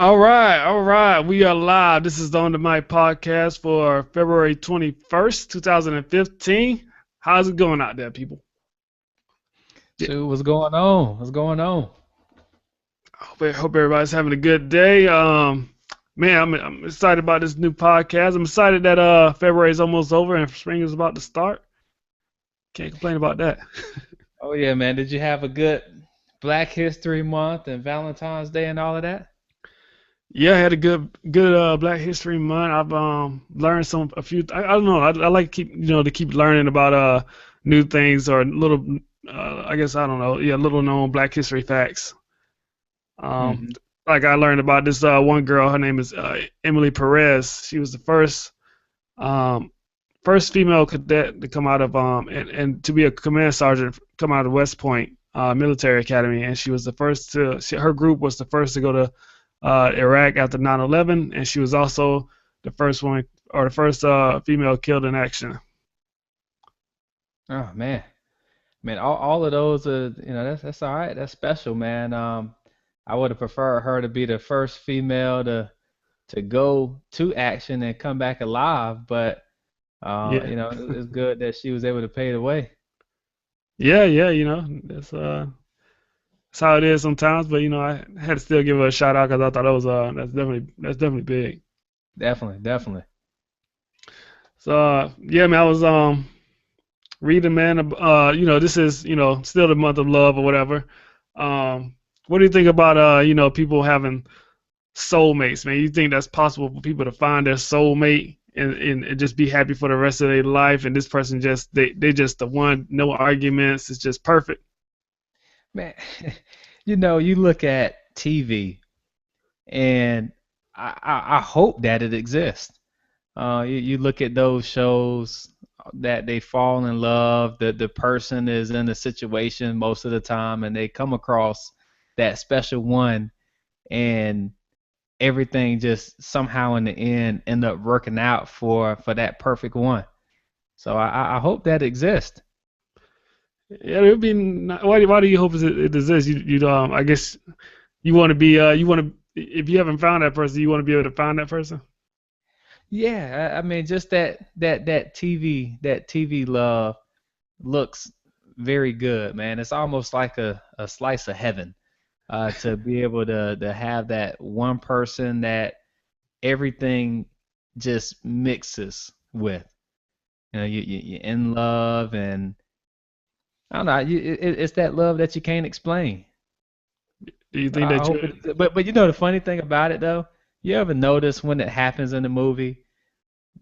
All right. We are live. This is the On the Mic podcast for February 21st, 2015. How's it going out there, people? Yeah, So what's going on? What's going on? hope everybody's having a good day. Man, I'm excited about this new podcast. I'm excited that February is almost over and spring is about to start. Can't complain about that. Oh yeah, man. Did you have a good Black History Month and Valentine's Day and all of that? Yeah, I had a good Black History Month. I've learned a few. I don't know. I like to keep learning about new things or little I guess I don't know. Yeah, little known Black History facts. Um, Hmm. like I learned about this one girl. Her name is Emily Perez. She was the um first female cadet to come out of and to be a command sergeant come out of West Point Military Academy, and she was the first her group was the first to go to Iraq after 9/11, and she was also the first one or the first female killed in action. Oh man, all of those that's all right. That's special, man. I would have preferred her to be the first female to go to action and come back alive, but Yeah, it's good that she was able to pay the way. yeah. That's how it is sometimes. But I had to still give her a shout out because I thought that was that's definitely big. Definitely, definitely. So yeah, man, I was reading, man. This is still the month of love or whatever. What do you think about people having soulmates, man? You think that's possible for people to find their soulmate and just be happy for the rest of their life? And this person just they just the one, no arguments. It's just perfect. Man, you look at TV and I hope that it exists. You look at those shows that they fall in love, the person is in a situation most of the time, and they come across that special one, and everything just somehow in the end up working out for that perfect one. So I hope that exists. Yeah, it would be. Why do you hope it exists? I guess you want to be. You want to. If you haven't found that person, you want to be able to find that person. Yeah, I mean just that TV love looks very good, man. It's almost like a slice of heaven to be able to have that one person that everything just mixes with. You're in love, and I don't know, it's that love that you can't explain. Do you think I that hope you? it, but the funny thing about it though, you ever notice when it happens in the movie,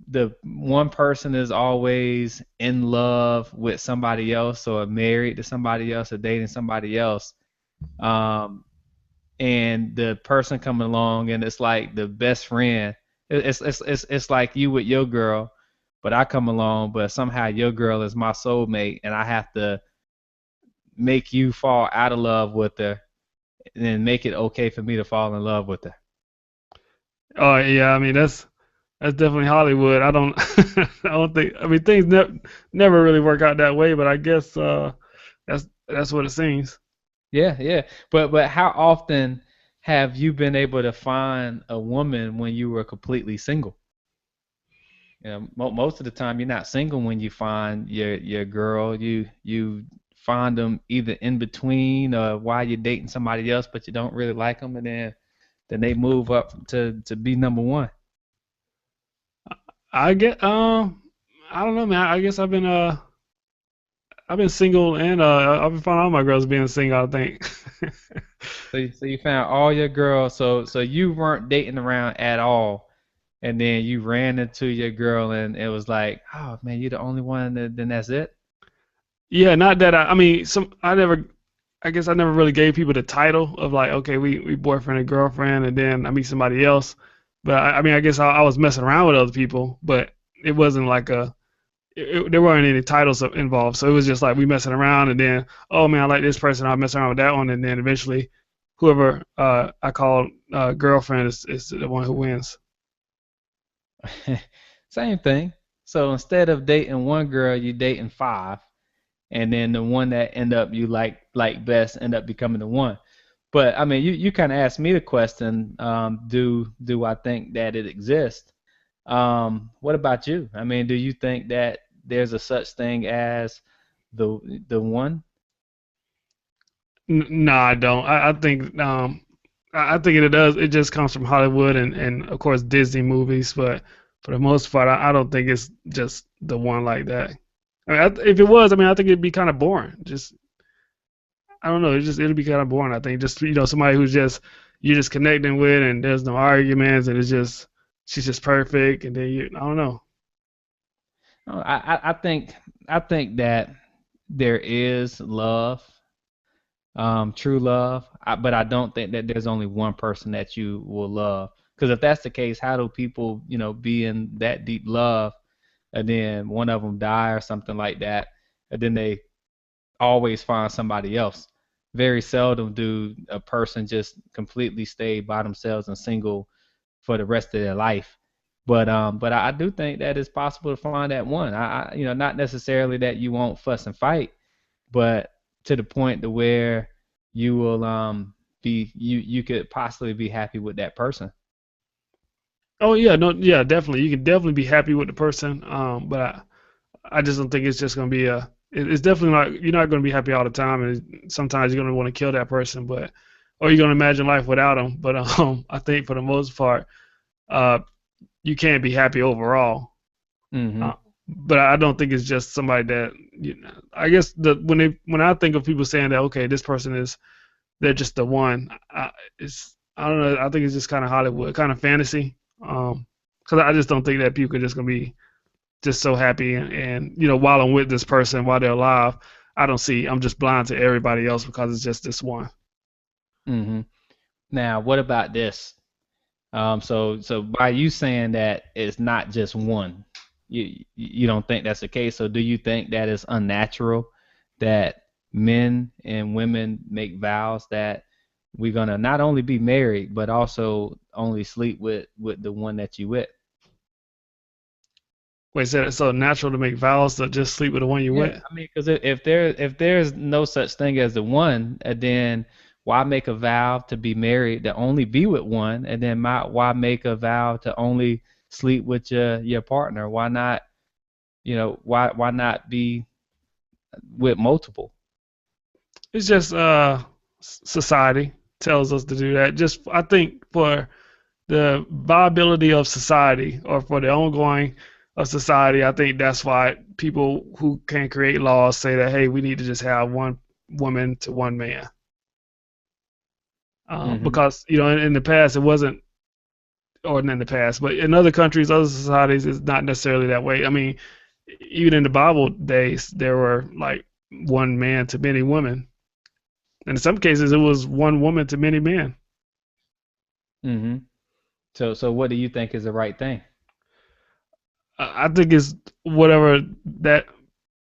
the one person is always in love with somebody else or married to somebody else or dating somebody else. Um, and the person coming along and it's like the best friend. It's like you with your girl, but I come along, but somehow your girl is my soulmate, and I have to make you fall out of love with her, and then make it okay for me to fall in love with her. Oh yeah, I mean that's definitely Hollywood. I don't I don't think. I mean things never really work out that way, but I guess that's what it seems. Yeah, yeah. But how often have you been able to find a woman when you were completely single? Most of the time you're not single when you find your girl. You find them either in between or while you're dating somebody else, but you don't really like them, and then they move up to be number one. I get I don't know, man. I guess I've been single and I've been finding all my girls being single, I think. So you found all your girls. So you weren't dating around at all, and then you ran into your girl, and it was like, oh man, you're the only one. Then that's it. Yeah, not that I mean some I guess I never really gave people the title of like, okay, we boyfriend and girlfriend, and then I meet somebody else. But I mean, I guess I was messing around with other people, but it wasn't like there weren't any titles involved. So it was just like we messing around, and then oh man, I like this person, I'll mess around with that one, and then eventually, whoever I call girlfriend is the one who wins. Same thing. So instead of dating one girl, you dating five, and then the one that end up you like best end up becoming the one. But I mean, you kind of asked me the question, do I think that it exists? What about you? I mean, do you think that there's a such thing as the one? No, I don't. I think I think it does. It just comes from Hollywood and of course Disney movies, but for the most part, I don't think it's just the one like that. I mean, if it was, I mean, I think it'd be kind of boring. Just I don't know. It'd be kind of boring. I think just somebody who's just you're just connecting with, and there's no arguments, and it's just she's just perfect, and then you I don't know. Oh, I think that there is love, true love, but I don't think that there's only one person that you will love. Because if that's the case, how do people, be in that deep love and then one of them die or something like that, and then they always find somebody else? Very seldom do a person just completely stay by themselves and single for the rest of their life. But I do think that it's possible to find that one. Not necessarily that you won't fuss and fight, but to the point to where you will you could possibly be happy with that person. Oh yeah, no, yeah, definitely. You can definitely be happy with the person, but I just don't think it's just gonna be it's definitely not. You're not gonna be happy all the time, and sometimes you're gonna want to kill that person, but or you're gonna imagine life without them. But I think for the most part, uh, you can't be happy overall. Hmm. Uh, but I don't think it's just somebody that I guess when I think of people saying that okay, this person is they're just the one. It's I don't know. I think it's just kind of Hollywood, kind of fantasy. Because I just don't think that people are just gonna be just so happy and while I'm with this person while they're alive, I don't see. I'm just blind to everybody else because it's just this one. Hmm. Now, what about this? So by you saying that it's not just one, you don't think that's the case. So do you think that it's unnatural that men and women make vows that we're gonna not only be married but also only sleep with the one that you with? Wait, is it so natural to make vows to just sleep with the one you Yeah, with? I mean, because if there's no such thing as the one, and then why make a vow to be married to only be with one, and then why make a vow to only sleep with your partner? Why not, why not be with multiple? It's just society tells us to do that. Just I think for the viability of society or for the ongoing of society, I think that's why people who can create laws say that hey, we need to just have one woman to one man. Hmm. Because in the past it wasn't, or in the past, but in other countries, other societies, it's not necessarily that way. I mean, even in the Bible days, there were like one man to many women, and in some cases, it was one woman to many men. Hmm. So what do you think is the right thing? I think it's whatever that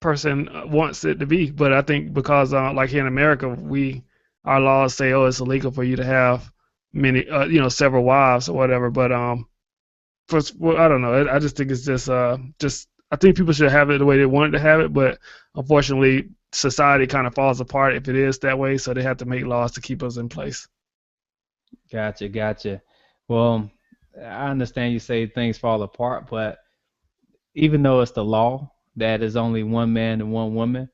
person wants it to be, but I think because like here in America, we our laws say, oh, it's illegal for you to have many, several wives or whatever. But well, I don't know. I just think it's just I think people should have it the way they wanted to have it, but unfortunately, society kind of falls apart if it is that way. So they have to make laws to keep us in place. Gotcha, gotcha. Well, I understand you say things fall apart, but even though it's the law that is only one man and one woman,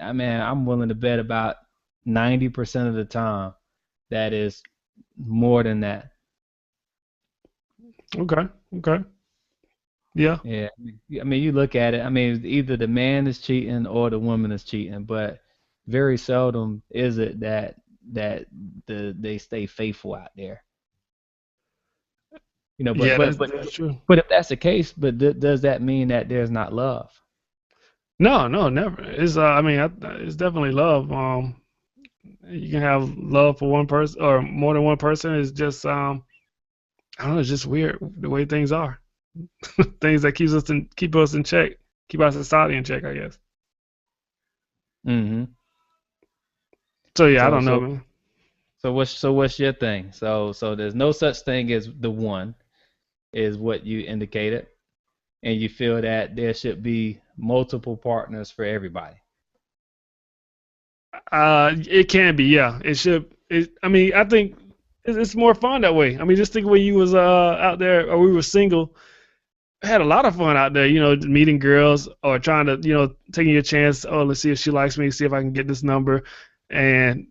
I mean, I'm willing to bet about 90% of the time that is more than that. Okay. Okay. Yeah. Yeah. I mean, you look at it, I mean, either the man is cheating or the woman is cheating, but very seldom is it that they stay faithful out there. You know, but Yeah. but but That's true. but if that's the case, but does that mean that there's not love? No. No. Never. It's I mean, it's definitely love. You can have love for one person or more than one person. It's just I don't know. It's just weird the way things are. Things that keep us in check, keep our society in check. I guess. Hmm. So yeah, I So don't know, so man. so what's your thing? So there's no such thing as the one, is what you indicated, and you feel that there should be multiple partners for everybody. It can be, yeah. It should. I mean, I think it's more fun that way. I mean, just think when you was out there or we were single, I had a lot of fun out there. Meeting girls or trying to, taking your chance. Oh, let's see if she likes me. See if I can get this number. And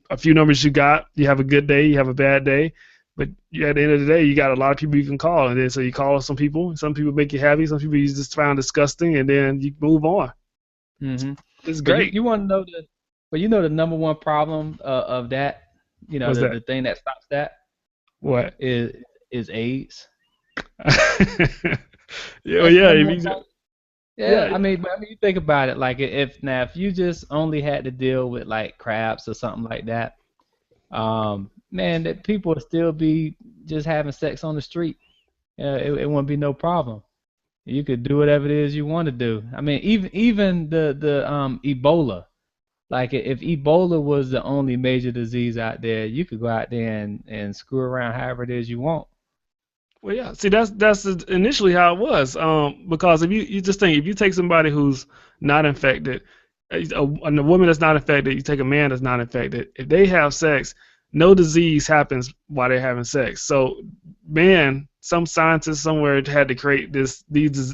a few numbers you got. You have a good day. You have a bad day. But at the end of the day, you got a lot of people you can call, and then so you call some people. Some people make you happy. Some people you just find disgusting, and then you move on. Hmm. It's But you great. you want to know the number one problem of that, What's the that? thing that stops that What? is AIDS. Yeah, well, That's the yeah. number If one you, problem. Yeah, yeah, I mean, you think about it, like if you just only had to deal with like crabs or something like that, man, that people would still be just having sex on the street. It wouldn't be no problem. You could do whatever it is you want to do. I mean, even the Ebola. Like if Ebola was the only major disease out there, you could go out there and screw around however it is you want. well, yeah. See, that's initially how it was. Because if you just think if you take somebody who's not infected, and a woman that's not infected, you take a man that's not infected. If they have sex, no disease happens while they're having sex. So, man, some scientist somewhere had to create these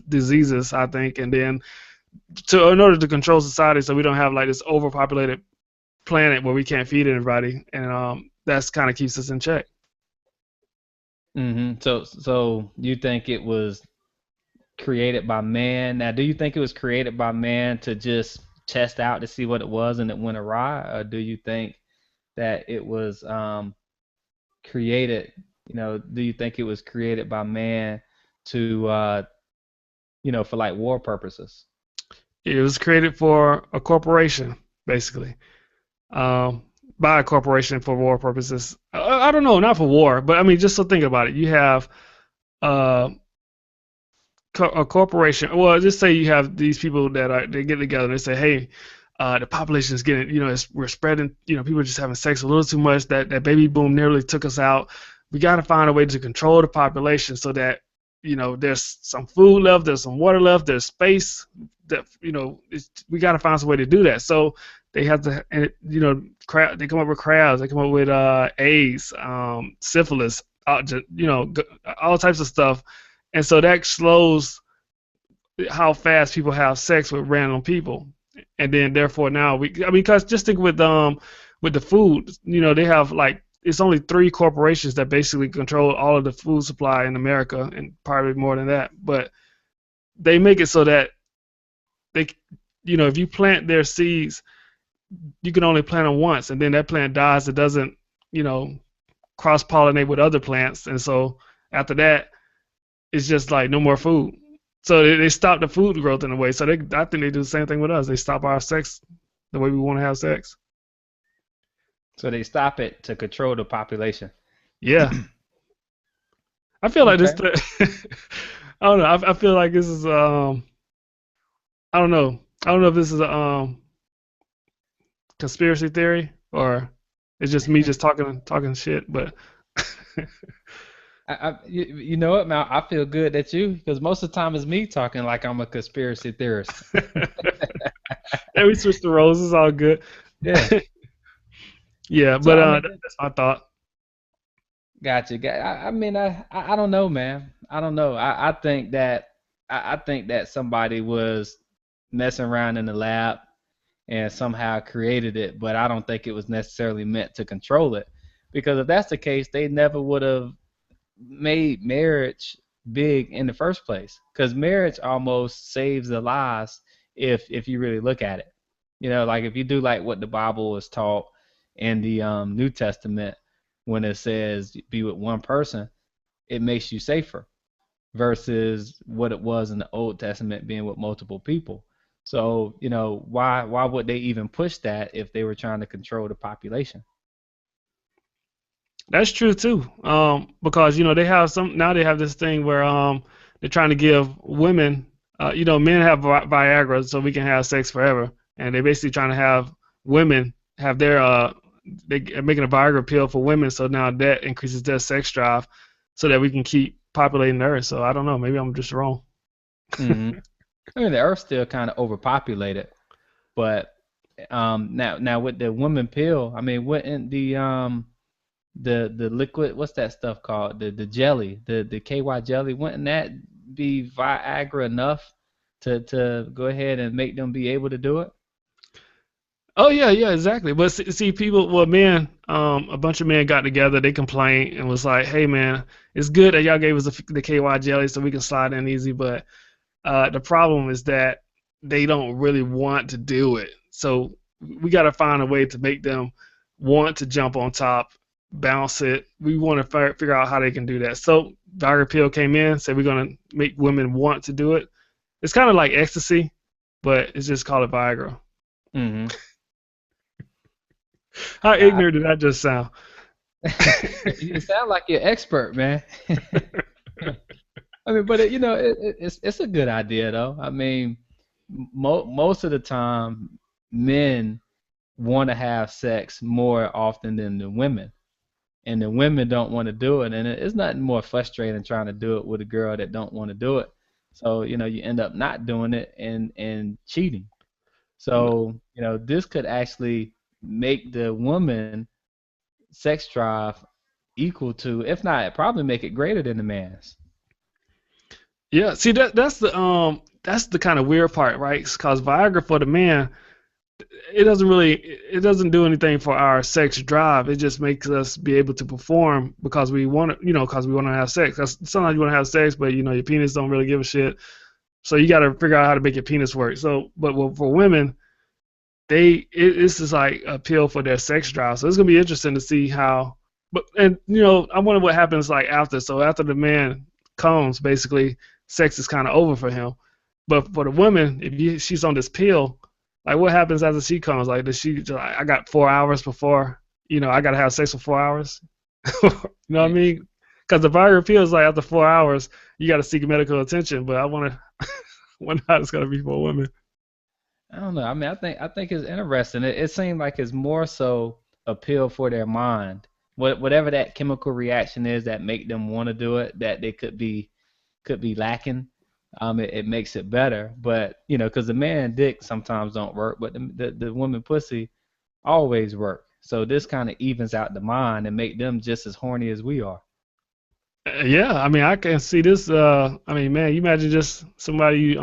diseases, I think, and then in order to control society, so we don't have like this overpopulated planet where we can't feed anybody, and that's kind of keeps us in check. So you think it was created by man? Now, do you think it was created by man to just test out to see what it was and it went awry, or do you think that it was created? Do you think it was created by man to for like war purposes? It was created for a corporation, basically, by a corporation for war purposes. I don't know, not for war, but I mean, just so think about it. You have uh, a corporation. Well, just say you have these people they get together and they say, hey, the population is getting, we're spreading, people are just having sex a little too much. That baby boom nearly took us out. We got to find a way to control the population so that there's some food left, there's some water left, there's space. That we got to find some way to do that. So they have to, and they come up with crabs, they come up with AIDS, syphilis, all types of stuff, and so that slows how fast people have sex with random people, and then therefore now I mean, because just think with the food, they have like it's only three corporations that basically control all of the food supply in America, and probably more than that. But they make it so that they, if you plant their seeds, you can only plant them once, and then that plant dies. It doesn't, you know, cross pollinate with other plants, and so after that, it's just like no more food. So they stop the food growth in a way. So I think they do the same thing with us. They stop our sex the way we want to have sex. So they stop it to control the population. Yeah, I feel like this. Okay. I don't know. I feel like this is. I don't know. I don't know if this is a conspiracy theory or it's just me just talking shit. But You know what, man? I feel good that because most of the time it's me talking like I'm a conspiracy theorist. yeah, we switched the roles. It's all good. Yeah. Yeah, So but I mean, that's my thought. gotcha. I mean, I don't know, man. I don't know. I think that somebody was messing around in the lab and somehow created it, but I don't think it was necessarily meant to control it. Because if that's the case, they never would have made marriage big in the first place. Because marriage almost saves the lives if you really look at it. Like if you do like what the Bible was taught in the New Testament, when it says be with one person, it makes you safer versus what it was in the Old Testament being with multiple people. So, why would they even push that if they were trying to control the population? That's true too. Because they have some now they have this thing where they're trying to give women, men have Viagra so we can have sex forever, and they're basically trying to have women have their they are making a Viagra pill for women, so now that increases their sex drive, so that we can keep populating the earth. So I don't know, maybe I'm just wrong. Hmm. I mean, the Earth's still kind of overpopulated, but Now with the woman pill, I mean, wouldn't the liquid, what's that stuff called? The jelly, the KY jelly, wouldn't that be Viagra enough to go ahead and make them be able to do it? Oh yeah, yeah, exactly. But see, people, well, men, a bunch of men got together. They complained and was like, "Hey, man, it's good that y'all gave us the KY jelly so we can slide in easy, but the problem is that they don't really want to do it. So we got to find a way to make them want to jump on top, bounce it. We want to figure out how they can do that. So Viagra Pill came in, said we're gonna make women want to do it. It's kind of like ecstasy, but it's just called it Viagra. Hmm. How Yeah, ignorant did that just sound? you sound like you're expert, man. I mean, but it's a good idea though. I mean, most of the time, men want to have sex more often than the women, and the women don't want to do it, and it's nothing more frustrating than trying to do it with a girl that don't want to do it. So you end up not doing it and cheating. So this could actually make the woman sex drive equal to, if not, probably make it greater than the man's. Yeah, see that's the kind of weird part, right? Because Viagra for the man, it doesn't do anything for our sex drive. It just makes us be able to perform because we want to, because we want to have sex. 'Cause sometimes you want to have sex, but your penis don't really give a shit. So you got to figure out how to make your penis work. So, but for women, it's just like a pill for their sex drive. So it's gonna be interesting to see how. But and I wonder what happens like after. So after the man comes, basically, sex is kind of over for him. But for the woman, if she's on this pill, like what happens after she comes? Like does she just like, I got 4 hours before I gotta have sex for 4 hours? You know what I Yeah. mean? Because the Viagra pill is like after 4 hours, you got to seek medical attention. But I want to wonder how it's gonna be for women. I don't know. I mean, I think it's interesting. It seems like it's more so appeal for their mind. Whatever that chemical reaction is that make them want to do it, that they could be lacking. It makes it better. But because the man dick sometimes don't work, but the woman pussy always work. So this kind of evens out the mind and make them just as horny as we are. Yeah, I mean, I can see this. I mean, man, you imagine just somebody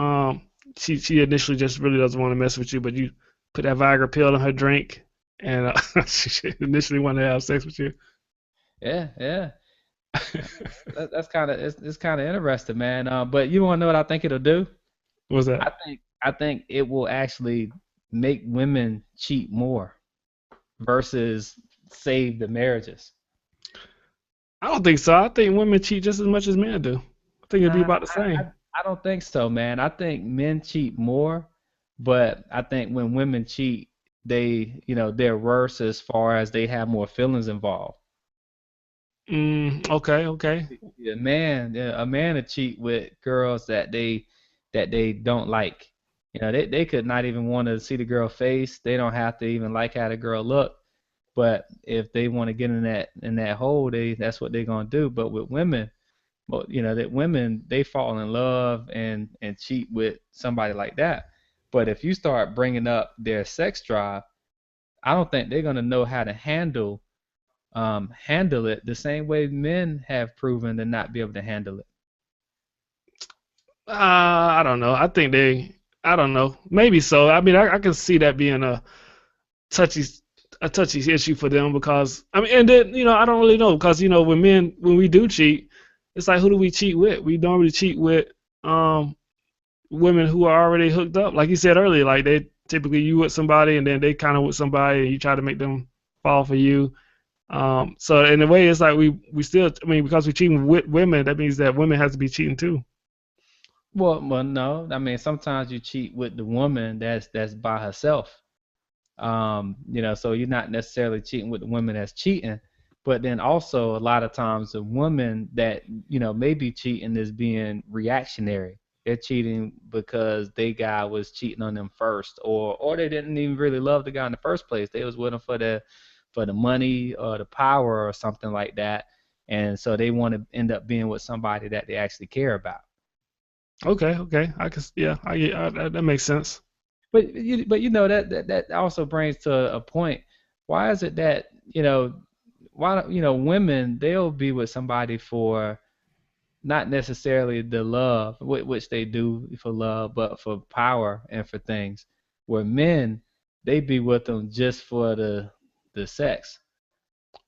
she initially just really doesn't want to mess with you, but you put that Viagra pill in her drink, and she initially wanted to have sex with you. Yeah, yeah. That's kind of it's kind of interesting, man. But you want to know what I think it'll do? What was that? I think it will actually make women cheat more versus save the marriages. I don't think so. I think women cheat just as much as men do. I think it'd be Nah, about the I, same. I don't think so, man. I think men cheat more, but I think when women cheat, they're worse as far as they have more feelings involved. Okay, okay. A man to cheat with girls that they don't like. They could not even want to see the girl face. They don't have to even like how the girl look. But if they want to get in that hole, that's what they're gonna do. But with women, well, that women they fall in love and cheat with somebody like that. But if you start bringing up their sex drive, I don't think they're gonna know how to handle it the same way men have proven to not be able to handle it. I don't know. I don't know. Maybe so. I mean, I can see that being touchy a touchy issue for them because I mean, and then I don't really know because when we do cheat, it's like who do we cheat with? We normally cheat with um women who are already hooked up, like you said earlier. Like they typically you with somebody and then they kind of with somebody and you try to make them fall for you. So in a way, it's like we still I mean because we're cheating with women, that means that women have to be cheating too. Well, no. I mean, sometimes you cheat with the woman that's by herself. So you're not necessarily cheating with the woman that's cheating, but then also a lot of times the woman that may be cheating is being reactionary. They're cheating because they guy was cheating on them first, or they didn't even really love the guy in the first place. They was with him for the money or the power or something like that, and so they want to end up being with somebody that they actually care about. Okay, okay, yeah, that makes sense. but that also brings to a point. Why is it that why don't women they'll be with somebody for not necessarily the love, which they do for love, but for power and for things. Where men, they be with them just for the sex.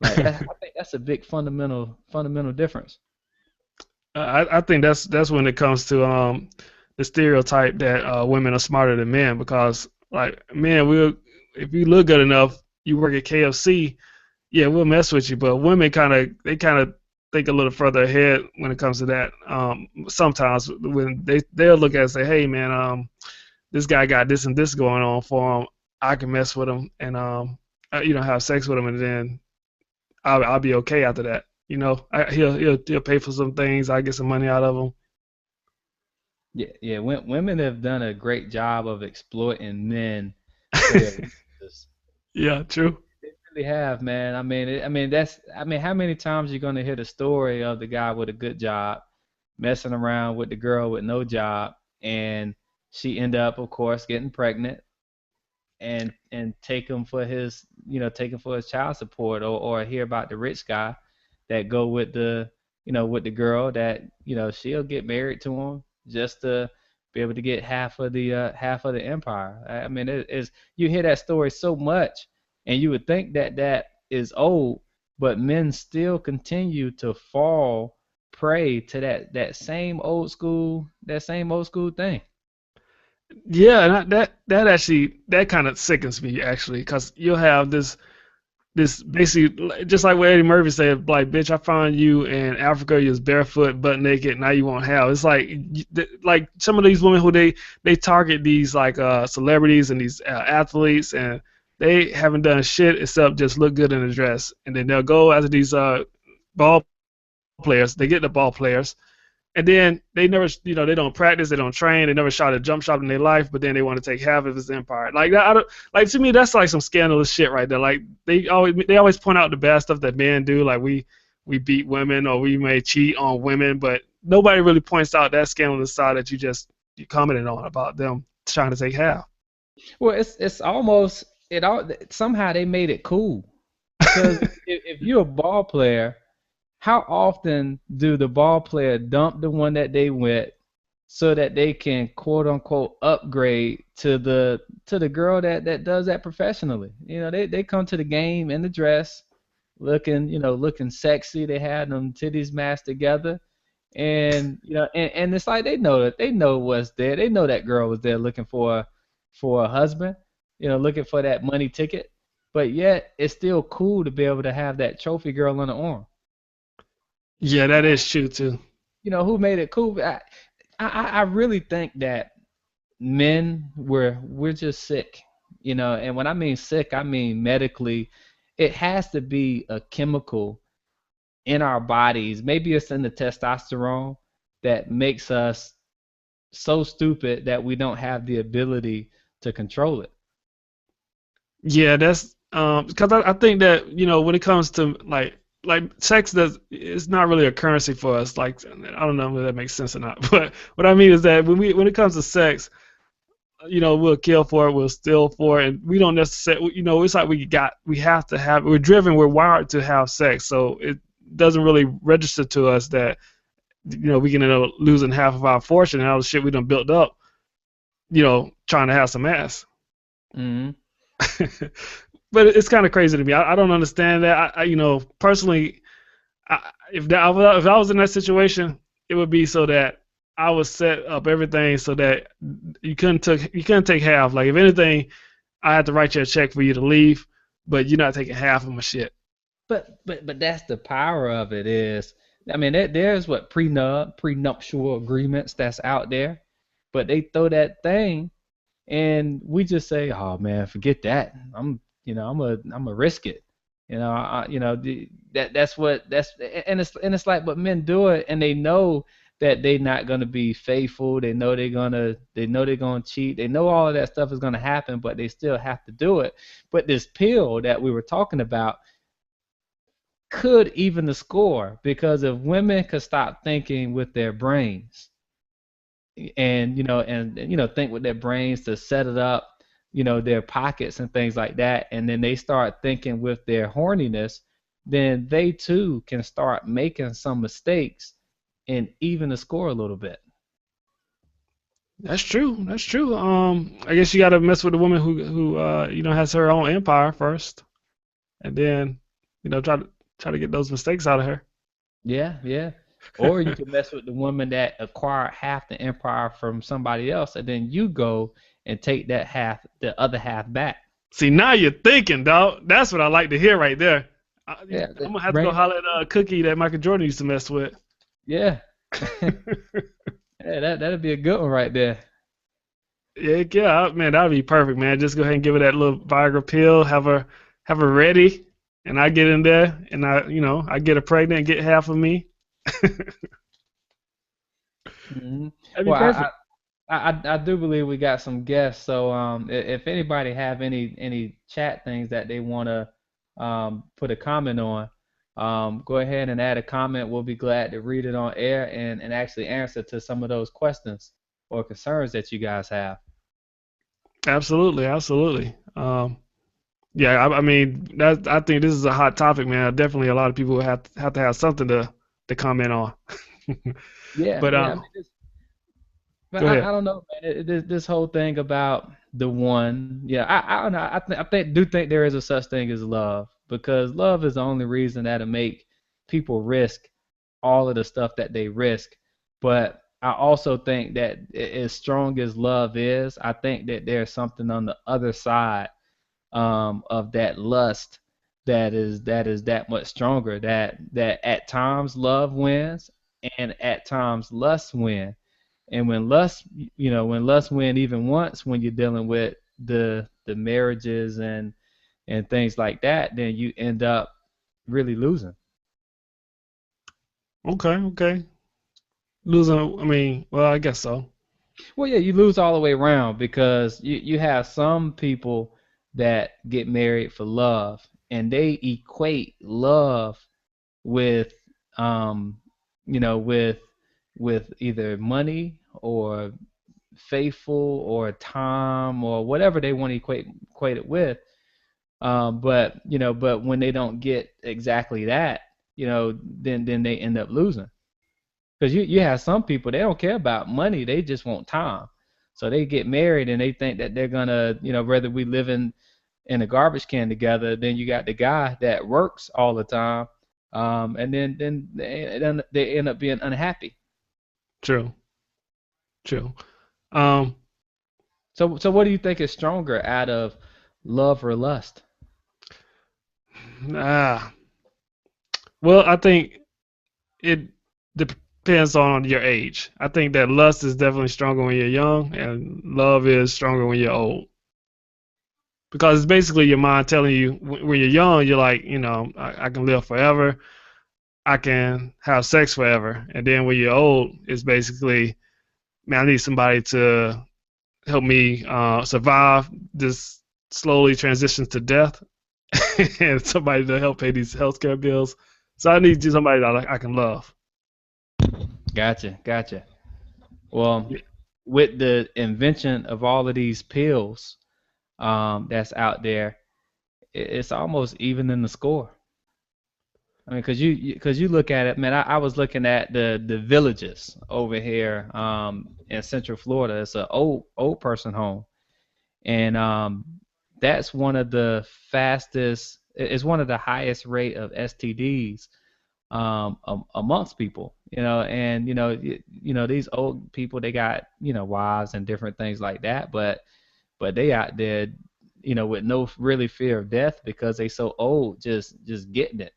Like that, I think that's a big fundamental difference. I think that's when it comes to the stereotype that women are smarter than men because like men will if you look good enough you work at KFC, yeah, we'll mess with you, but women kind of think a little further ahead when it comes to that. Sometimes when they'll look at it and say, hey man, this guy got this and this going on for him, I can mess with him and have sex with him and then I'll be okay after that. He'll pay for some things. I get some money out of him. Yeah, yeah. Women have done a great job of exploiting men for their weaknesses. Yeah, true. They really have, man. I mean, how many times you gonna hear the story of the guy with a good job messing around with the girl with no job, and she end up, of course, getting pregnant, and take him for his child support, or hear about the rich guy that go with the girl that she'll get married to him just to be able to get half of the empire. I mean, it is you hear that story so much, and you would think that that is old, but men still continue to fall prey to that same old school thing. Yeah, and that actually that kind of sickens me actually, because you'll have this basically just like what Eddie Murphy said, like, bitch, I found you in Africa, you was barefoot, butt naked, now you won't have. It's like some of these women who they target these like celebrities and these athletes, and they haven't done shit except just look good in a dress, and then they'll go after these ball players. They get the ball players, and then they never, they don't practice, they don't train, they never shot a jump shot in their life, but then they want to take half of his empire. Like that, I don't, like to me, that's like some scandalous shit right there. Like they always point out the bad stuff that men do, like we beat women or we may cheat on women, but nobody really points out that scandalous side that you commented on about them trying to take half. Well, it's almost it all somehow they made it cool because if you're a ball player, how often do the ball player dump the one that they with so that they can quote unquote upgrade to the girl that does that professionally? They come to the game in the dress, looking sexy. They had them titties mashed together, and it's like they know what's there. They know that girl was there looking for a husband, looking for that money ticket. But yet it's still cool to be able to have that trophy girl on the arm. Yeah, that is true too. Who made it cool? I really think that we're just sick. And when I mean sick, I mean medically. It has to be a chemical in our bodies. Maybe it's in the testosterone that makes us so stupid that we don't have the ability to control it. Yeah, that's because I think that when it comes to like sex does it's not really a currency for us. Like I don't know if that makes sense or not, but what I mean is that when it comes to sex, we'll kill for it, we'll steal for it, and we don't necessarily, it's like we have to have, we're driven, we're wired to have sex, so it doesn't really register to us that we can end up losing half of our fortune and all the shit we done built up, trying to have some ass. Hmm. But it's kind of crazy to me. I don't understand that. Personally, if I was in that situation, it would be so that I would set up everything so that you couldn't take half. Like if anything, I had to write you a check for you to leave, but you're not taking half of my shit. But that's the power of it is, I mean, there's what prenuptial agreements that's out there, but they throw that thing, and we just say, oh man, forget that. I'm a risk it. And it's like, but men do it, and they know that they're not gonna be faithful. They know they're gonna cheat. They know all of that stuff is gonna happen, but they still have to do it. But this pill that we were talking about could even the score because if women could stop thinking with their brains and think with their brains to set it up their pockets and things like that, and then they start thinking with their horniness, then they too can start making some mistakes and even the score a little bit. That's true. That's true. I guess you got to mess with the woman who has her own empire first, and then try to get those mistakes out of her. Yeah, yeah. Or you could mess with the woman that acquired half the empire from somebody else, and then you go and take that half, the other half back. See, now you're thinking, dog. That's what I like to hear right there. Yeah, I'm gonna have to bring go it up. holler at Cookie that Michael Jordan used to mess with. Yeah, yeah, that'd be a good one right there. Yeah, yeah, man, that'd be perfect, man. Just go ahead and give her that little Viagra pill, have her ready, and I get in there, and I get her pregnant and get half of me. Hmm. That'd be Well, perfect. I do believe we got some guests. So if anybody have any chat things that they want to put a comment on, go ahead and add a comment. We'll be glad to read it on air and actually answer to some of those questions or concerns that you guys have. Absolutely, absolutely. Yeah, I mean, I think this is a hot topic, man. Definitely, a lot of people have to have something to comment on. Yeah, But yeah. I mean, but go I ahead. don't know, man. This whole thing about the one, yeah, I don't know. I think there is a such thing as love because love is the only reason that'll make people risk all of the stuff that they risk. But I also think that as strong as love is, I think that there's something on the other side of that lust that is that much stronger. That at times love wins, and at times lust wins. And when lust win even once, when you're dealing with the marriages and things like that, then you end up really losing. Okay, okay. Losing, I mean, well, I guess so. Well, yeah, you lose all the way around because you have some people that get married for love, and they equate love with um with either money or faithful or time or whatever they want to equate it with. But when they don't get exactly that, then they end up losing. Because you have some people, they don't care about money, they just want time. So they get married and they think that they're gonna, whether we live in a garbage can together, then you got the guy that works all the time, and then they end up being unhappy. True, true. Um, So what do you think is stronger out of love or lust? ah, well, I think it depends on your age. I think that lust is definitely stronger when you're young, and love is stronger when you're old. Because it's basically your mind telling you when you're young, you're like, I can live forever, I can have sex forever, and then when you're old, it's basically, man, I need somebody to help me survive this slowly transitions to death, and somebody to help pay these healthcare bills. So I need somebody that I can love. Gotcha, gotcha. Well, with the invention of all of these pills that's out there, it's almost even in the score. I mean, because you look at it, man. I was looking at the villages over here in Central Florida. It's an old person home, and that's one of the fastest. It's one of the highest rate of STDs amongst people. And these old people, they got wives and different things like that, but they out there with no really fear of death because they so old, just getting it.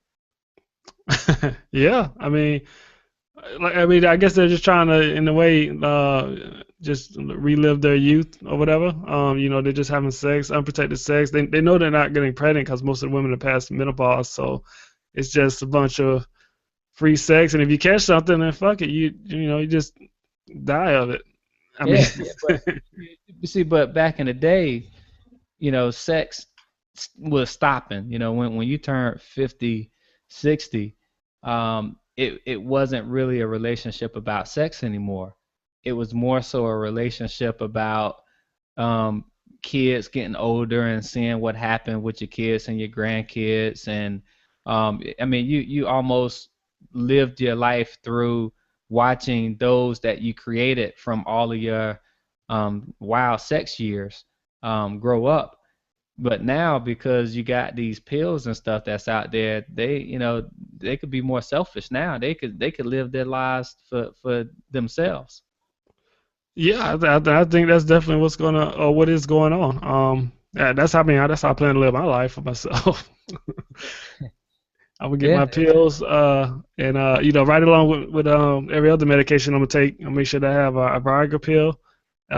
Yeah, I guess they're just trying to, in a way, just relive their youth or whatever. They're just having sex, unprotected sex. They know they're not getting pregnant because most of the women are past menopause, so it's just a bunch of free sex. And if you catch something, then fuck it, you just die of it. I mean, Yeah, yeah, but you see, but back in the day, sex was stopping. When you turned 50, 60, it wasn't really a relationship about sex anymore. It was more so a relationship about, um, kids getting older and seeing what happened with your kids and your grandkids, and I mean, you almost lived your life through watching those that you created from all of your wild sex years grow up. But now, because you got these pills and stuff that's out there, they could be more selfish now. They could live their lives for themselves. Yeah, I think that's definitely what's gonna or what is going on. Yeah, that's how I plan to live my life for myself. I'm gonna get Yeah. my pills, and right along with every other medication I'm gonna take. I'll make sure that I have a Viagra pill.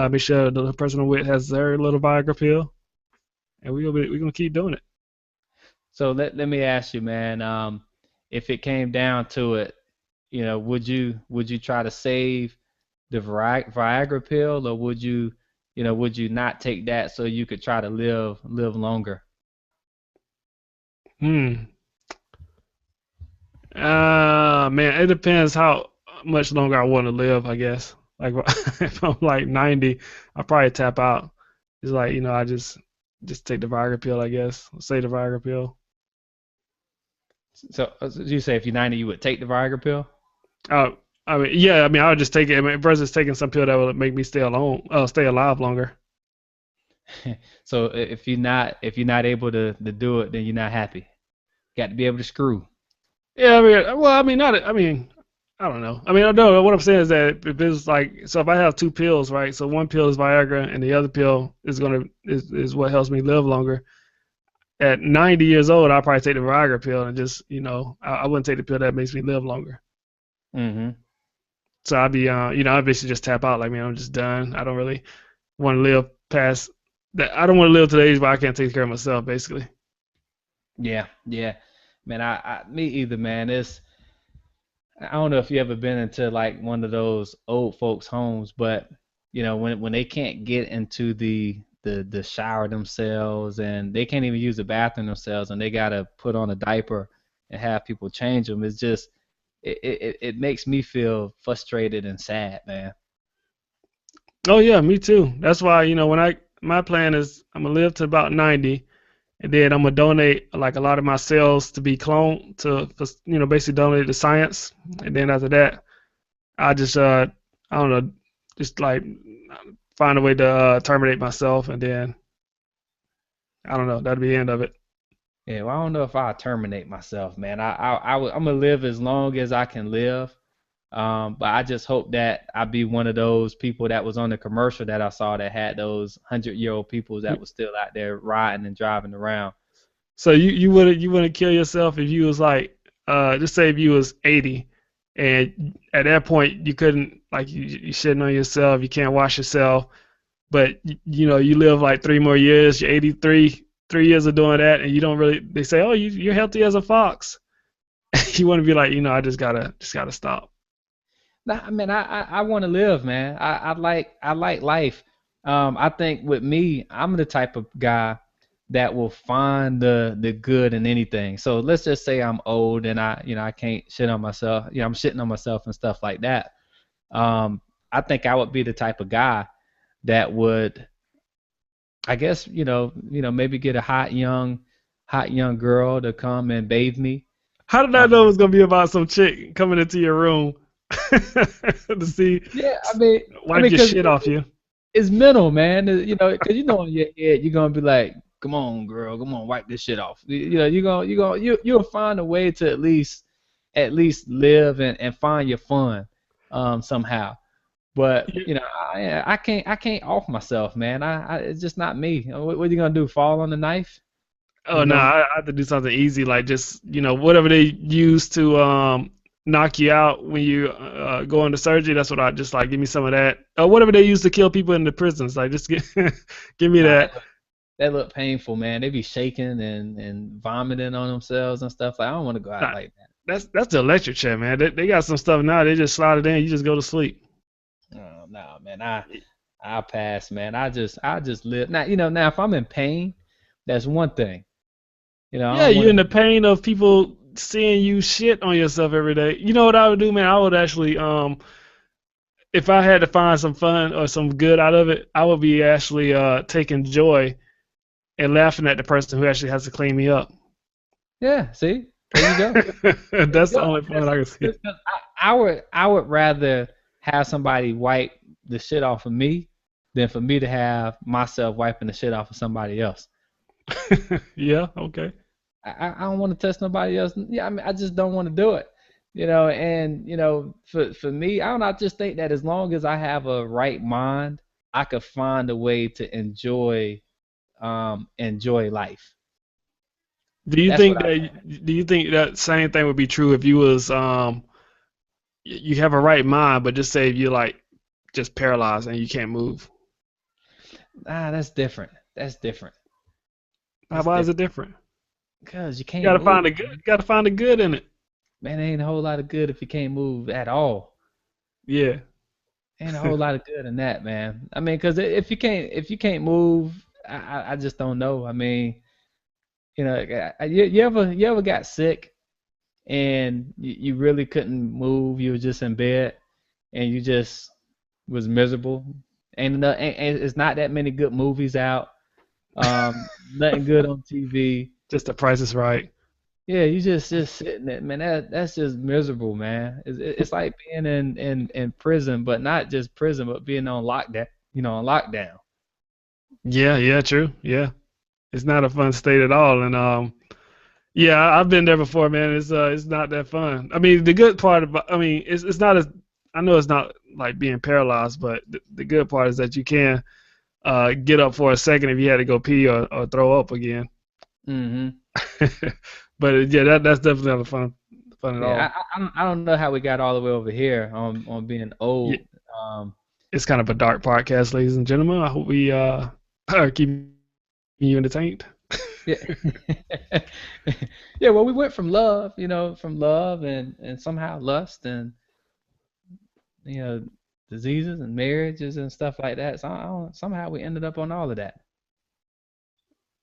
Make sure the person I'm with has their little Viagra pill, and we gonna keep doing it. So let me ask you, man, if it came down to it, would you try to save the Viagra pill, or would you not take that so you could try to live longer? Hmm. Man, it depends how much longer I want to live, I guess. Like if I'm like 90, I'll probably tap out. It's like, I just take the Viagra pill, I guess. Say the Viagra pill. So you say if you're 90, you would take the Viagra pill? Uh, I mean, yeah, I mean, I would just take it. I mean, versus taking some pill that will make me stay alive longer. So if you're not able to do it, then you're not happy. Got to be able to screw. Yeah, I mean, well, I mean, not, I mean, I don't know. I mean, I know what I'm saying is that if it's like, so if I have two pills, right? So one pill is Viagra, and the other pill is what helps me live longer. At 90 years old, I'll probably take the Viagra pill and just, I wouldn't take the pill that makes me live longer. Hmm. So I'd be, I basically just tap out. Like, man, I'm just done. I don't really want to live past that. I don't want to live to the age where I can't take care of myself, basically. Yeah, yeah. Man, me either, man. I don't know if you ever been into like one of those old folks' homes, but when they can't get into the shower themselves, and they can't even use the bathroom themselves, and they gotta put on a diaper and have people change them. It's just it makes me feel frustrated and sad, man. Oh yeah, me too. That's why, my plan is I'm gonna live to about 90, and then I'm gonna donate like a lot of my cells to be cloned basically donate to science, and then after that, I just I don't know, just like find a way to terminate myself, and then I don't know, that'd be the end of it. Yeah, well, I don't know if I terminate myself, man. I'm gonna live as long as I can live. But I just hope that I be one of those people that was on the commercial that I saw that had those 100-year-old people that was still out there riding and driving around. So you wouldn't kill yourself if you was like just say if you was 80, and at that point you couldn't like you shitting on yourself, you can't wash yourself, but you live like 3 more years, you're 83, 3 years of doing that, and you don't really they say, oh, you're healthy as a fox. You want to be like, I just gotta stop. Nah, I mean, I want to live, man. I like life. I think with me, I'm the type of guy that will find the good in anything. So let's just say I'm old and I can't shit on myself. I'm shitting on myself and stuff like that. I think I would be the type of guy that would, I guess, maybe get a hot young girl to come and bathe me. How did I know it Um, was gonna be about some chick coming into your room to see yeah, I mean, I wipe mean, your cause shit off you? it's mental, man. Cause in your head you're gonna be like, "Come on, girl, come on, wipe this shit off." You'll find a way to at least live and find your fun, somehow. But I can't off myself, man. It's just not me. What are you gonna do? Fall on the knife? Oh You no, know? I have to do something easy, like just whatever they use to knock you out when you go into surgery. That's what I just like. Give me some of that. Whatever they use to kill people in the prisons, like just give me Nah, that. that look painful, man. They be shaking and vomiting on themselves and stuff. Like I don't want to go out Nah, like that. that's the electric chair, man. They got some stuff now. They just slide it in. You just go to sleep. Oh, no, man. I pass, man. I just live now. Now if I'm in pain, that's one thing. I Yeah, don't you're want in to. the pain of people seeing you shit on yourself every day. You know what I would do, man? I would actually if I had to find some fun or some good out of it, I would be actually taking joy and laughing at the person who actually has to clean me up. Yeah, see, there you go. There you That's the go. only fun I can see. I would rather have somebody wipe the shit off of me than for me to have myself wiping the shit off of somebody else. Yeah, okay. I don't want to touch nobody else. Yeah, I mean, I just don't want to do it. And for me, I don't know. I just think that as long as I have a right mind, I could find a way to enjoy life. Do you That's what think I that think. do you think that same thing would be true if you was you have a right mind, but just say if you're like just paralyzed and you can't move? That's different. That's different. That's Why is it different. different? Cause you You can't gotta move, find the good. man. You gotta find the good in it. Man, ain't a whole lot of good if you can't move at all. Yeah. Ain't a whole lot of good in that, man. I mean, cause if you can't move, I just don't know. I mean, you ever got sick and you really couldn't move? You were just in bed and you just was miserable. Ain't it's not that many good movies out. Nothing good on TV. Just the price is right. Yeah, you just sitting there, man. That's just miserable, man. It's like being in prison, but not just prison, but being on lockdown. On lockdown. Yeah, yeah, true. Yeah. It's not a fun state at all. And yeah, I've been there before, man. It's not that fun. I mean, the good part about I mean, it's not as I know it's not like being paralyzed, but the good part is that you can get up for a second if you had to go pee or throw up again. Hmm. But yeah, that's definitely not fun at Yeah, all. I don't know how we got all the way over here on being Yeah, old. Um, it's kind of a dark podcast, ladies and gentlemen. I hope we are keeping you entertained. yeah, yeah. Well, we went from love and somehow lust and you know diseases and marriages and stuff like that. So somehow we ended up on all of that.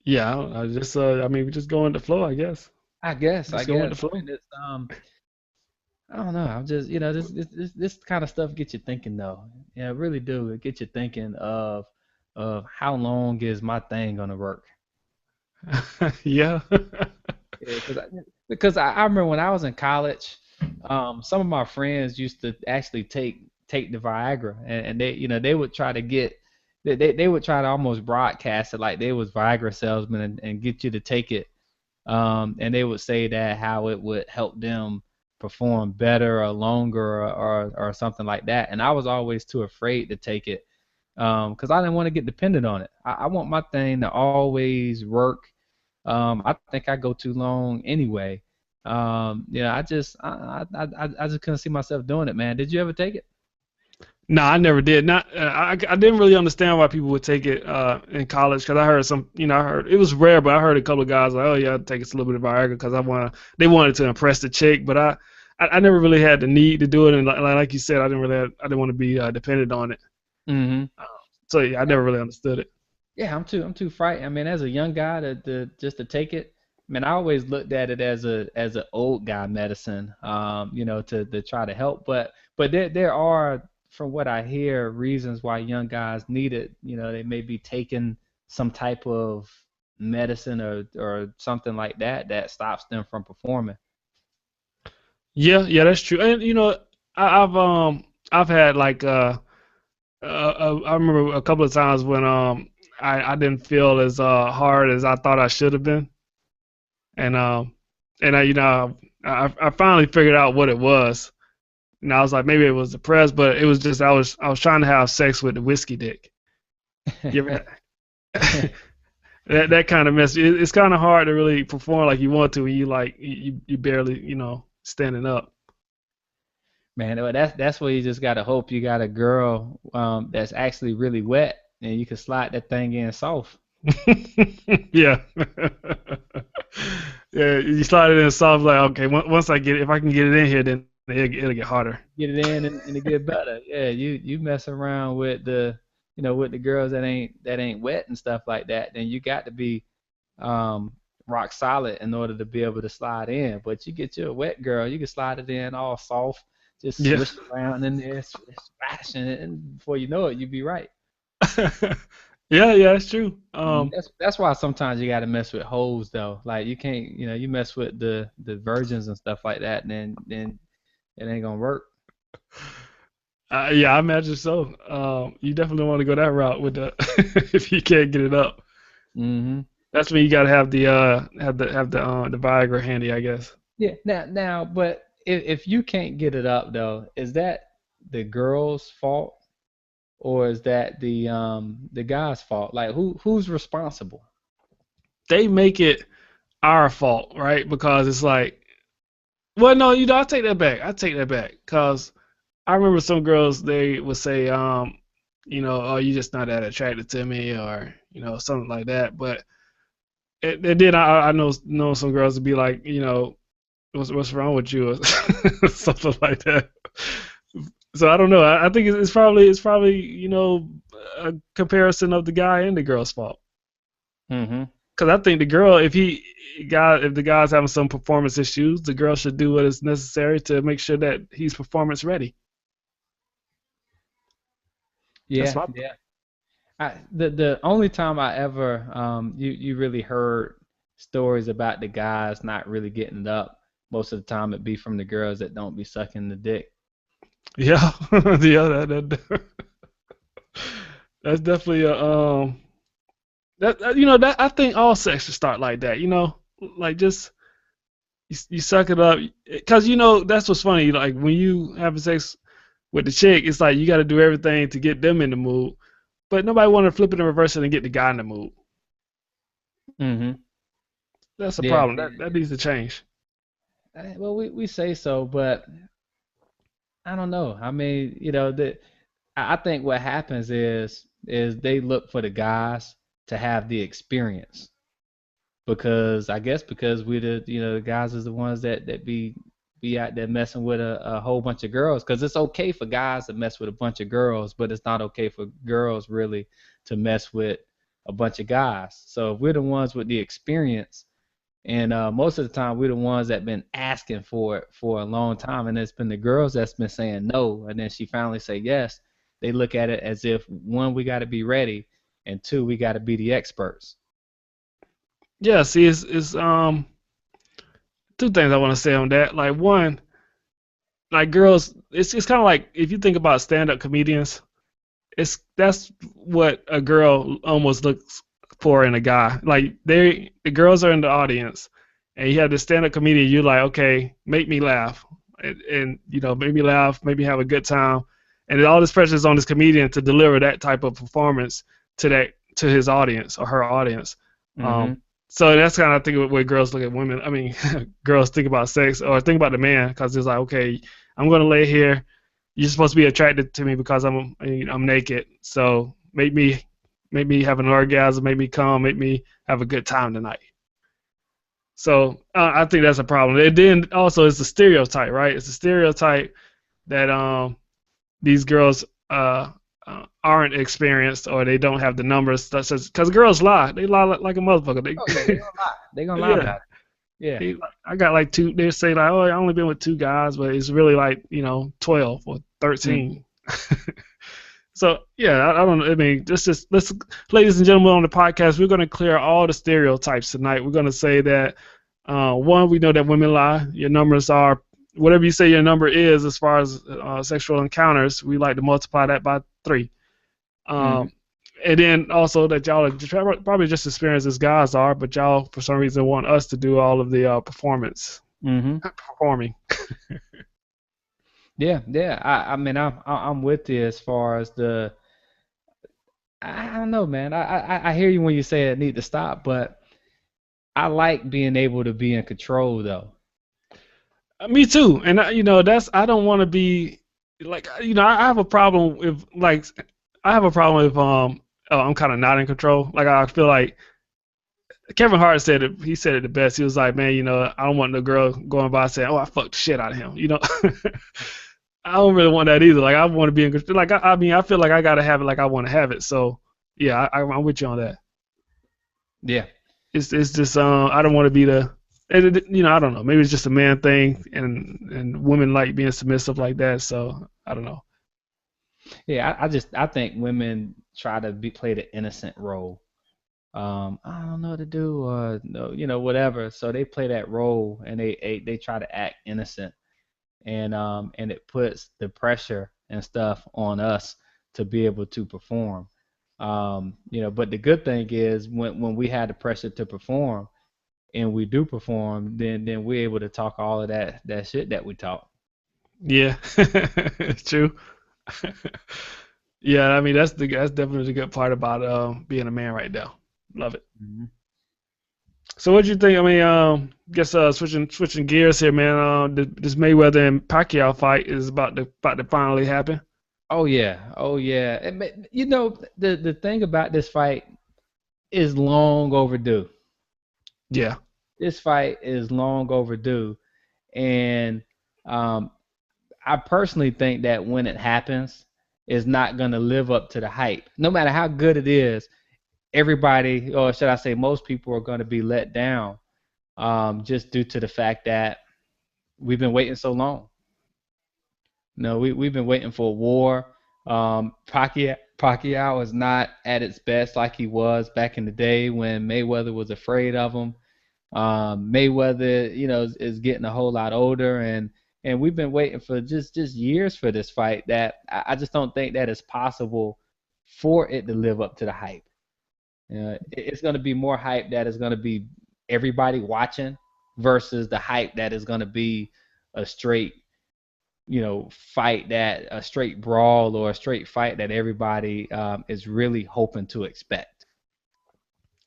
Yeah, I just I mean we just go with the flow, I guess. I guess, I Just go with the guess. I flow. mean, I don't know. I'm just, this kind of stuff gets you thinking, though. Yeah, it really do. It gets you thinking of how long is my thing gonna work? Yeah. Yeah, because I remember when I was in college, some of my friends used to actually take the Viagra, and they would try to they would try to almost broadcast it like they was Viagra salesmen and get you to take it. And they would say that how it would help them perform better or longer or something like that. And I was always too afraid to take it because I didn't want to get dependent on it. I want my thing to always work. I think I go too long anyway. I just couldn't see myself doing it, man. Did you ever take it? No, I never did. Not I didn't really understand why people would take it in college because I heard some, I heard it was rare, but I heard a couple of guys like, oh yeah, I'd take a little bit of Viagra because they wanted to impress the chick, but I never really had the need to do it, and like you said, I didn't want to be dependent on it. Mm-hmm. So yeah, I never really understood it. Yeah, I'm too frightened. I mean, as a young guy to just to take it, I mean, I always looked at it as a old guy medicine, to try to help. But there are, from what I hear, reasons why young guys need it. They may be taking some type of medicine or something like that that stops them from performing. Yeah, yeah, that's true. And I've had like I remember a couple of times when I didn't feel as hard as I thought I should have been, and and I finally figured out what it was. And I was like, maybe it was depressed, but it was just I was trying to have sex with the whiskey dick. You ever that kind of mess? It's kind of hard to really perform like you want to when you barely standing up. Man, well, that's where you just gotta hope you got a girl that's actually really wet and you can slide that thing in soft. Yeah. Yeah, you slide it in soft like okay, once if I can get it in here, then it'll get harder. Get it in and it get better. Yeah, you mess around with the girls that ain't wet and stuff like that, then you got to be um rock solid in order to be able to slide in. But you get you a wet girl, you can slide it in all soft, just Yeah. swish around in there, splashing it, and before you know it, you'd be right. Yeah, yeah, that's true. That's why sometimes you got to mess with hoes though. Like you can't, you mess with the virgins and stuff like that, then it ain't gonna work. Yeah, I imagine so. You definitely want to go that route with the if you can't get it up. Hmm. That's when you gotta have the Viagra handy, I guess. Yeah. Now, but if you can't get it up though, is that the girl's fault or is that the guy's fault? Like who's responsible? They make it our fault, right? Because it's like, well, no, I take that back. I take that back because I remember some girls they would say, oh, you just not that attracted to me, or something like that. But and then I know some girls would be like, what's wrong with you, or something like that. So I don't know. I think it's probably a comparison of the guy and the girl's fault. Hmm. Because I think the girl, if the guy's having some performance issues, the girl should do what is necessary to make sure that he's performance ready. That's Yeah, my yeah. The only time I ever you really heard stories about the guys not really getting it up, most of the time it'd be from the girls that don't be sucking the dick. yeah yeah that's definitely a that I think all sex should start like that. Like just you suck it up because that's what's funny. Like when you have sex with the chick, it's like you got to do everything to get them in the mood, but nobody want to flip it and reverse it and get the guy in the mood. Hmm. That's a Yeah. problem. That needs to change. Well, we say so, but I don't know. I mean, I think what happens is they look for the guys to have the experience because I guess because the guys is the ones that be out there messing with a whole bunch of girls because it's okay for guys to mess with a bunch of girls, but it's not okay for girls really to mess with a bunch of guys. So if we're the ones with the experience, and most of the time we're the ones that been asking for it for a long time, and it's been the girls that's been saying no, and then she finally say yes. They look at it as if one, we got to be ready, and two, we got to be the experts. Yeah, see, it's two things I want to say on that. Like one, like girls, it's kind of like if you think about stand-up comedians, that's what a girl almost looks for in a guy. Like the girls are in the audience, and you have the stand-up comedian. You're like, okay, make me laugh, and make me laugh, make me have a good time, and all this pressure is on this comedian to deliver that type of performance to his audience or her audience. Um, Hmm. so that's kind of I think the way girls look at women. I mean, girls think about sex or think about the man because it's like, okay, I'm gonna lay here. You're supposed to be attracted to me because I'm naked. So make me have an orgasm, make me come, make me have a good time tonight. So I think that's a problem. And then also it's a stereotype, right? It's a stereotype that these girls aren't experienced or they don't have the numbers. Because girls lie, they lie like a motherfucker. Oh yeah, they gonna lie. They gonna lie Yeah, about it. Yeah. I got like two. They say like, oh, I only been with two guys, but it's really like 12 or Hmm. 13. So yeah, I don't know. I mean, just let's, ladies and gentlemen, on the podcast, we're going to clear all the stereotypes tonight. We're going to say that one, we know that women lie. Your numbers are whatever you say your number is as far as sexual encounters. We like to multiply that by three. Hmm. Um, and then also that y'all are probably just experienced as guys are, but y'all for some reason want us to do all of the Hmm. performing. Yeah, yeah. I mean, I'm with you as far as I don't know, man. I hear you when you say it need to stop, but I like being able to be in control though. Me too. And that's I don't want to be like I have a problem with like I have a problem with I'm kind of not in control. Like I feel like Kevin Hart said it. He said it the best. He was like, man, I don't want no girl going by saying, oh, I fucked the shit out of him. I don't really want that either. Like I want to be in control. Like I mean, I feel like I gotta have it like I want to have it. So yeah, I'm with you on that. Yeah. It's just I don't want to be the I don't know. Maybe it's just a man thing, and women like being submissive like that. So I don't know. Yeah, I think women try to play the innocent role. I don't know what to do, or no, whatever. So they play that role, and they try to act innocent, and it puts the pressure and stuff on us to be able to perform. But the good thing is when we had the pressure to perform and we do perform, then we're able to talk all of that shit that we talk. Yeah, it's true. Yeah, I mean that's definitely the good part about being a man right now. Love it. Mhm. So what do you think? I mean, guess switching gears here, man. This Mayweather and Pacquiao fight is about to finally happen. Oh yeah, oh yeah. The thing about this fight is long overdue. Yeah, This fight is long overdue, and um, I personally think that when it happens, it's not gonna live up to the hype. No matter how good it is, everybody, or should I say, most people are gonna be let down, just due to the fact that we've been waiting so long. No, we've been waiting for a war. Pacquiao is not at its best like he was back in the day when Mayweather was afraid of him. Mayweather, is getting a whole lot older, and we've been waiting for just years for this fight. That I just don't think that it's possible for it to live up to the hype. It's going to be more hype that is going to be everybody watching versus the hype that is going to be a straight fight, that a straight brawl or a straight fight that everybody is really hoping to expect.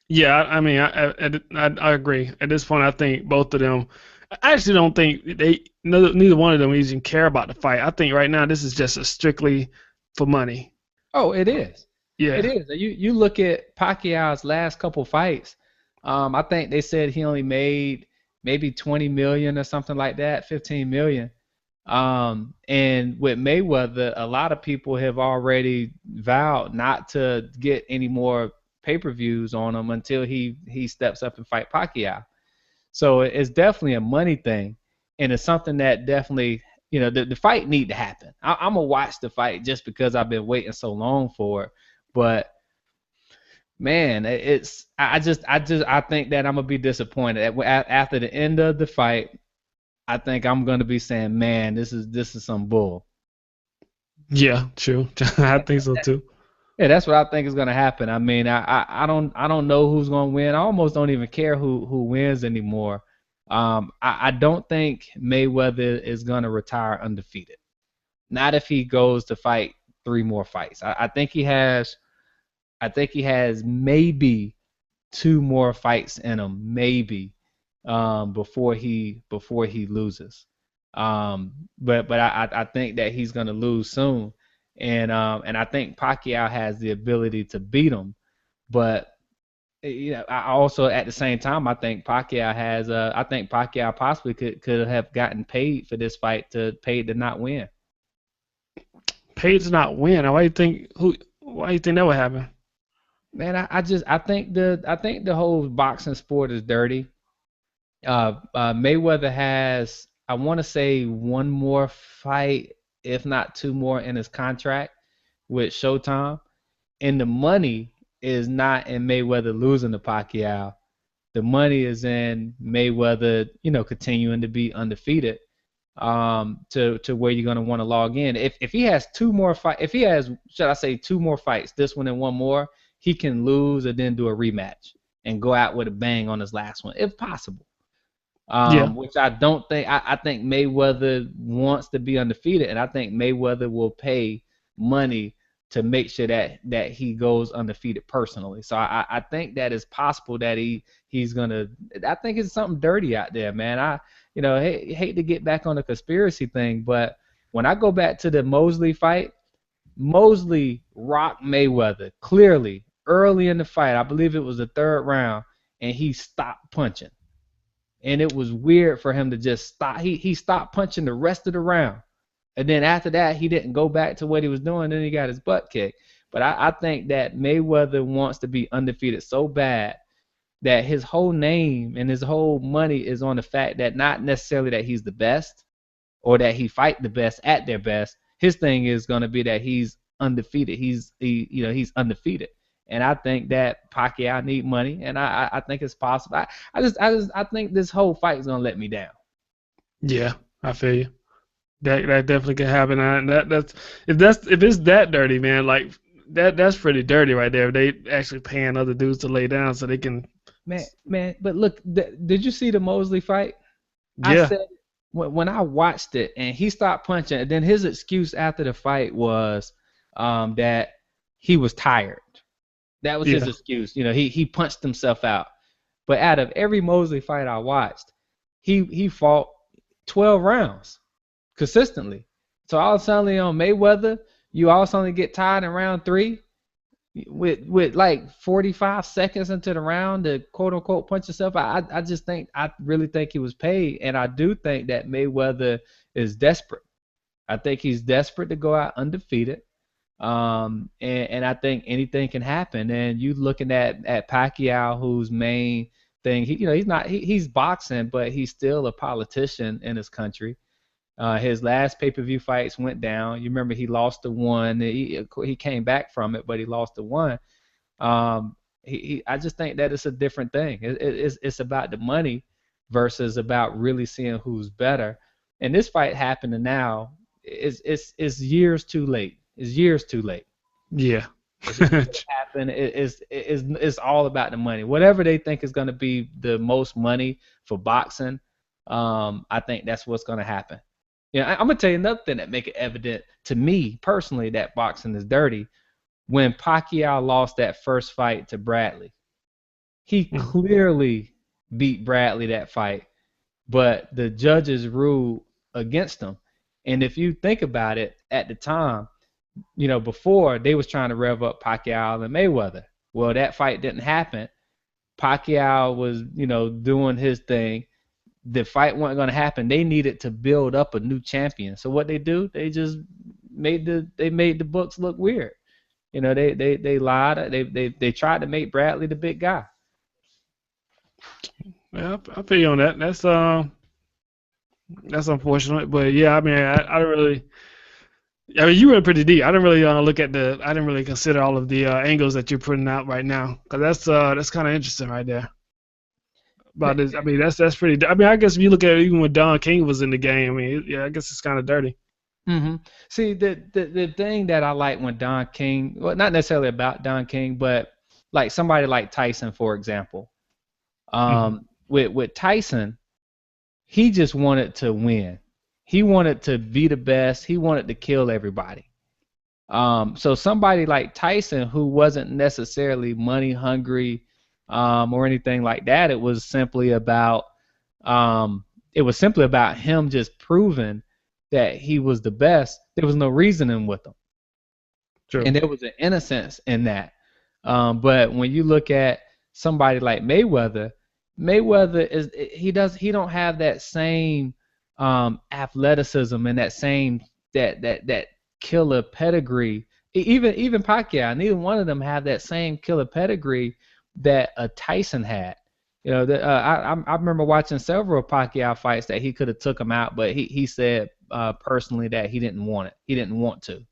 yeah. I mean, I agree. At this point, I think both of them. I actually don't think neither one of them even care about the fight. I think right now this is just a strictly for money. Oh, it is. It Yeah, is. You look at Pacquiao's last couple fights. I think they said he only made maybe 20 million or something like that, 15 million. And with Mayweather, a lot of people have already vowed not to get any more pay-per-views on him until he steps up and fight Pacquiao. So it's definitely a money thing, and it's something that definitely, the fight need to happen. I'm gonna watch the fight just because I've been waiting so long for it. But man, it's I think that I'm gonna be disappointed after the end of the fight. I think I'm gonna be saying, man, this is some bull. yeah, true. I think so too. Yeah, that's what I think is gonna happen. I mean, I don't know who's gonna win. I almost don't even care who wins anymore. I don't think Mayweather is gonna retire undefeated. Not if he goes to fight three more fights. I think he has maybe two more fights in him, maybe, before he loses. But I think that he's gonna lose soon, and I think Pacquiao has the ability to beat him. But I also at the same time I think Pacquiao possibly could have gotten paid for this fight to paid to not win. Paid to not win. Why do you think that would happen? Man, I think the whole boxing sport is dirty. Mayweather has, I want to say, one more fight, if not two more, in his contract with Showtime, and the money is not in Mayweather losing to Pacquiao. The money is in Mayweather, continuing to be undefeated. To where you're gonna want to log in. If he has two more fight, if he has, should I say, two more fights, this one and one more, he can lose and then do a rematch and go out with a bang on his last one, if possible. Yeah, Which I don't think. I think Mayweather wants to be undefeated, and I think Mayweather will pay money to make sure that he goes undefeated personally. So I think that it's possible that he's gonna. I think it's something dirty out there, man. I hate to get back on the conspiracy thing, but when I go back to the Mosley fight, Mosley rocked Mayweather clearly early in the fight. I believe it was the third round, and he stopped punching, and it was weird for him to just stop. He stopped punching the rest of the round, and then after that, he didn't go back to what he was doing. Then he got his butt kicked. But I think that Mayweather wants to be undefeated so bad that his whole name and his whole money is on the fact that not necessarily that he's the best or that he fight the best at their best. His thing is going to be that he's undefeated. He's undefeated. And I think that Pacquiao need money, and I think it's possible. I think this whole fight is gonna let me down. Yeah, I feel you. That definitely can happen. And that's if it's that dirty, man. Like that's pretty dirty right there. If they actually paying other dudes to lay down so they can. Man. But look, did you see the Mosley fight? I Yeah, said when I watched it and he stopped punching, and then his excuse after the fight was that he was tired. That was his yeah, excuse. He punched himself out. But out of every Mosley fight I watched, he fought 12 rounds consistently. So all suddenly on Mayweather, you all suddenly get tired in round three with like 45 seconds into the round to quote unquote punch yourself. I really think he was paid, and I do think that Mayweather is desperate. I think he's desperate to go out undefeated. And I think anything can happen. And you looking at Pacquiao, whose main thing, he's boxing, but he's still a politician in his country. His last pay-per-view fights went down. You remember he lost the one. He came back from it, but he lost the one. I just think that it's a different thing. It's about the money versus about really seeing who's better. And this fight happening now is years too late. It's years too late. yeah. It's just what happened. It's all about the money. Whatever they think is going to be the most money for boxing, I think that's what's going to happen. I'm gonna tell you another thing that make it evident to me personally that boxing is dirty. When Pacquiao lost that first fight to Bradley, he Mhm. clearly beat Bradley that fight, but the judges ruled against him. And if you think about it, at the time, before they was trying to rev up Pacquiao and Mayweather. Well, that fight didn't happen. Pacquiao was, doing his thing. The fight wasn't going to happen. They needed to build up a new champion. So what they do, they just made the books look weird. They lied. They tried to make Bradley the big guy. Yeah, I feel you on that. That's unfortunate, but yeah, I mean, I don't really. I mean, you went pretty deep. I didn't really look at the. I didn't really consider all of the angles that you're putting out right now, because that's kind of interesting right there. About this, I mean, that's pretty. I mean, I guess if you look at it, even when Don King was in the game, I mean, yeah, I guess it's kind of dirty. hmm See, the thing that I like when Don King, well, not necessarily about Don King, but like somebody like Tyson, for example. Hmm. With Tyson, he just wanted to win. He wanted to be the best. He wanted to kill everybody. So somebody like Tyson, who wasn't necessarily money hungry, or anything like that, it was simply about him just proving that he was the best. There was no reasoning with him, True. and there was an innocence in that. But when you look at somebody like Mayweather, Mayweather he don't have that same athleticism and that same that killer pedigree. Even Pacquiao, neither one of them have that same killer pedigree that a Tyson had. I remember watching several Pacquiao fights that he could have took him out, but he said personally that he didn't want it. He didn't want to.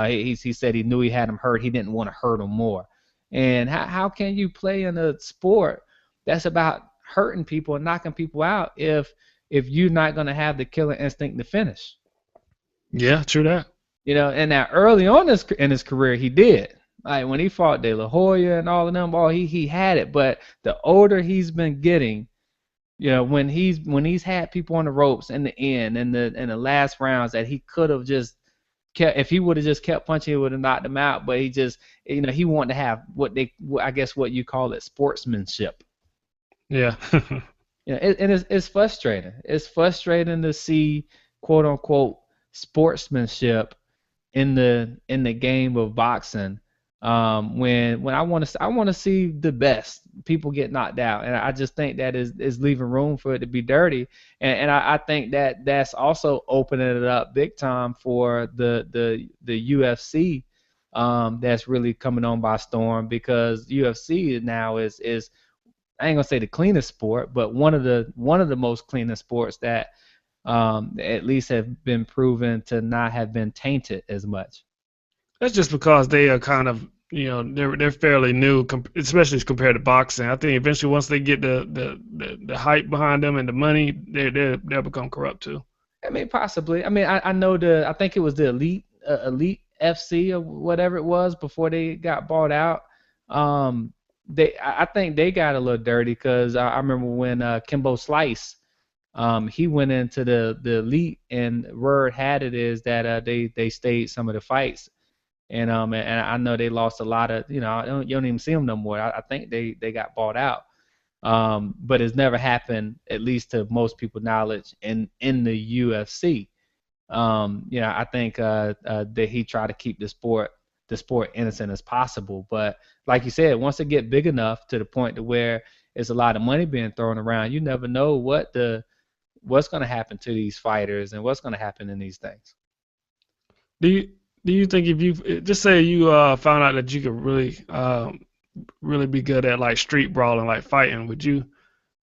He said he knew he had him hurt. He didn't want to hurt him more. And how can you play in a sport that's about hurting people and knocking people out if you're not going to have the killer instinct to finish? Yeah, true that. And now early on in his career, he did. Like when he fought De La Hoya and all of them, he had it. But the older he's been getting, when he's had people on the ropes in the end and the last rounds that he could have just kept, if he would have just kept punching, he would have knocked him out. But he just, he wanted to have I guess what you call it, sportsmanship. Yeah. And it's frustrating. It's frustrating to see quote unquote sportsmanship in the game of boxing. When I want to see the best people get knocked out, and I just think that is leaving room for it to be dirty, and I think that that's also opening it up big time for the UFC, that's really coming on by storm because UFC now is I ain't gonna say the cleanest sport, but one of the most cleanest sports that at least have been proven to not have been tainted as much. That's just because they are kind of, they're fairly new, especially as compared to boxing. I think eventually once they get the hype behind them and the money, they'll become corrupt too. I mean, possibly. I mean, I know I think it was the Elite FC or whatever it was before they got bought out. I think they got a little dirty because I remember when Kimbo Slice, he went into the Elite, and word had it is that they stayed some of the fights, and I know they lost a lot of, you don't even see them no more. I think they got bought out. But it's never happened, at least to most people's knowledge, in the UFC. I think that he tried to keep the sport innocent as possible. But like you said, once it get big enough to the point to where it's a lot of money being thrown around, you never know what's going to happen to these fighters and what's going to happen in these things. Do you do you think if you just say you found out that you could really be good at like street brawling, like fighting, would you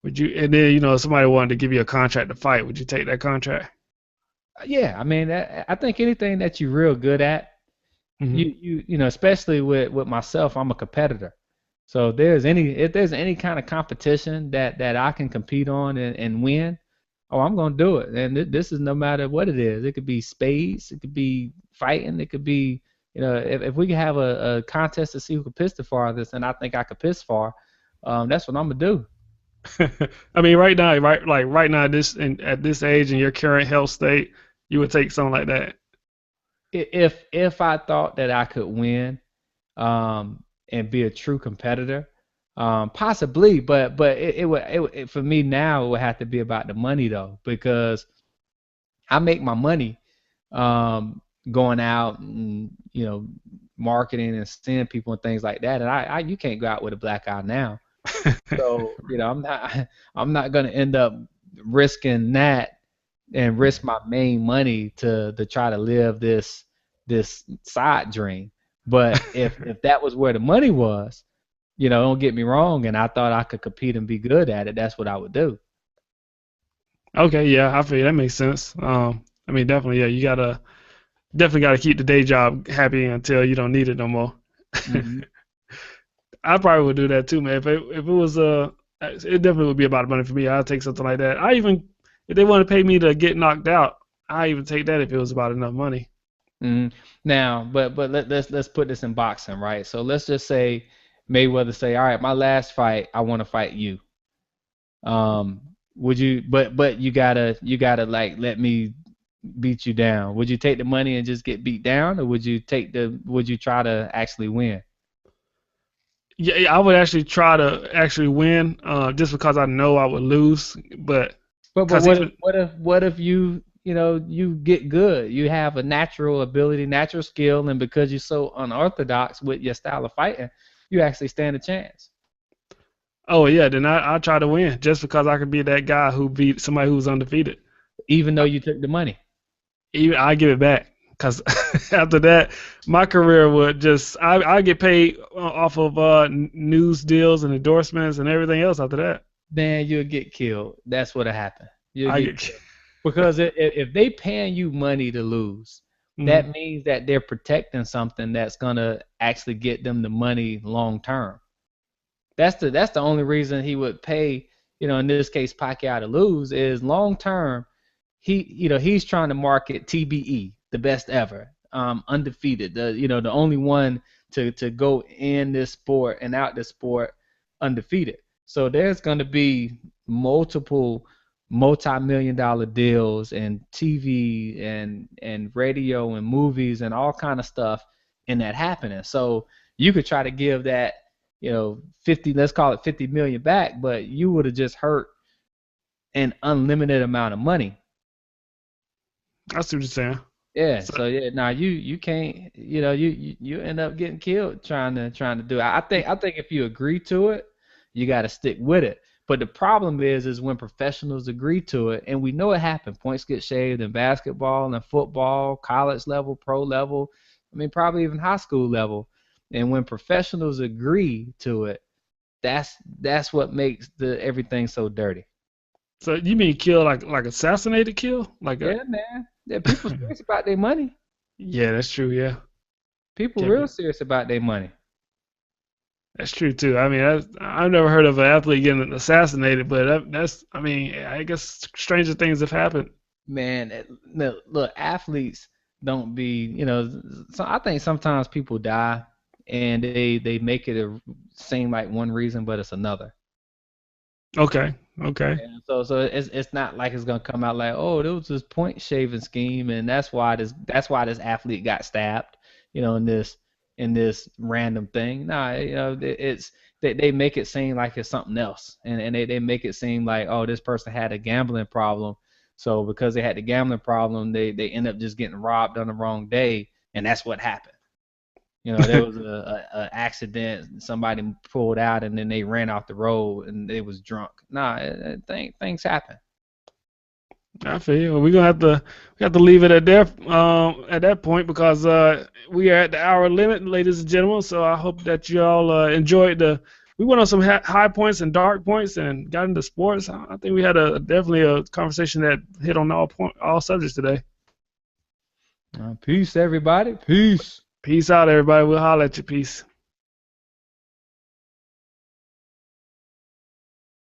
and then somebody wanted to give you a contract to fight, would you take that contract? Yeah, I mean, I think anything that you're real good at, Hmm. especially with myself, I'm a competitor. So if there's any kind of competition that I can compete on and win, oh, I'm gonna do it. And this is no matter what it is. It could be spades, it could be fighting, it could be, if we could have a contest to see who could piss the farthest, and I think I could piss far, that's what I'm gonna do. I mean, right now, right now, at this age in your current health state, you would take something like that. If I thought that I could win, and be a true competitor, possibly, but for me now it would have to be about the money though, because I make my money going out and marketing and seeing people and things like that, and I you can't go out with a black eye now. So I'm not gonna end up risking that and risk my main money to try to live this side dream. But if that was where the money was, don't get me wrong, and I thought I could compete and be good at it, that's what I would do. Okay, yeah, I feel you. That makes sense. I mean, definitely, yeah, you definitely gotta keep the day job happy until you don't need it no more. Hmm. I probably would do that too, man. If it was it definitely would be about money for me. I'd take something like that. I even if they want to pay me to get knocked out, I even take that if it was about enough money. Hmm. Now, but let's put this in boxing, right? So let's just say Mayweather say, all right, my last fight, I want to fight you. Would you? But you gotta like let me beat you down. Would you take the money and just get beat down, or would you try to actually win? Yeah, yeah, I would actually try to actually win, just because I know I would lose. But But because what if even you get good? You have a natural ability, natural skill, and because you're so unorthodox with your style of fighting, you actually stand a chance, oh yeah, then I try to win just because I could be that guy who beat somebody who was undefeated. even though you took the money. Even I give it back because after that, my career would just I get paid off of news deals and endorsements and everything else after that. Man, you'll get killed. That's what'll happen. You'll I get get killed because if they paying you money to lose, mhm. that means that they're protecting something that's gonna actually get them the money long term. That's the only reason he would pay, in this case Pacquiao to lose is long term. He's trying to market TBE, the best ever, undefeated, the only one to go in this sport and out this sport undefeated. So there's going to be multiple multi-million dollar deals and TV and radio and movies and all kind of stuff in that happening. So you could try to give that, 50, let's call it 50 million back, but you would have just hurt an unlimited amount of money. I see what you're saying. Yeah, So so yeah, now you can't, you end up getting killed trying to do it. I think if you agree to it, you got to stick with it. But the problem is when professionals agree to it, and we know it happened. Points get shaved in basketball and football, college level, pro level. I mean, probably even high school level. And when professionals agree to it, That's what makes the everything so dirty. So you mean kill like assassinated kill? Like a Yeah, man. Yeah, people serious about their money. Yeah, that's true. Yeah. People Can't real be. serious about their money. That's true too. I mean, I've never heard of an athlete getting assassinated, but that's. I mean, I guess stranger things have happened. Man, look, athletes don't be, so I think sometimes people die and they make it seem like one reason, but it's another. Okay. Okay. And so it's not like it's gonna come out like, oh, there was this point shaving scheme, and that's why this athlete got stabbed, in this random thing. Nah, they make it seem like it's something else, and they make it seem like, oh, this person had a gambling problem, so because they had the gambling problem, they end up just getting robbed on the wrong day, and that's what happened. There was a accident, somebody pulled out, and then they ran off the road, and they was drunk. Nah, things happen. I feel you. We have to leave it at that point because we are at the hour limit, ladies and gentlemen. So I hope that you all enjoyed the. We went on some high points and dark points and got into sports. I think we had definitely a conversation that hit on all subjects today. Peace, everybody. Peace. Peace out, everybody. We'll holler at you. Peace.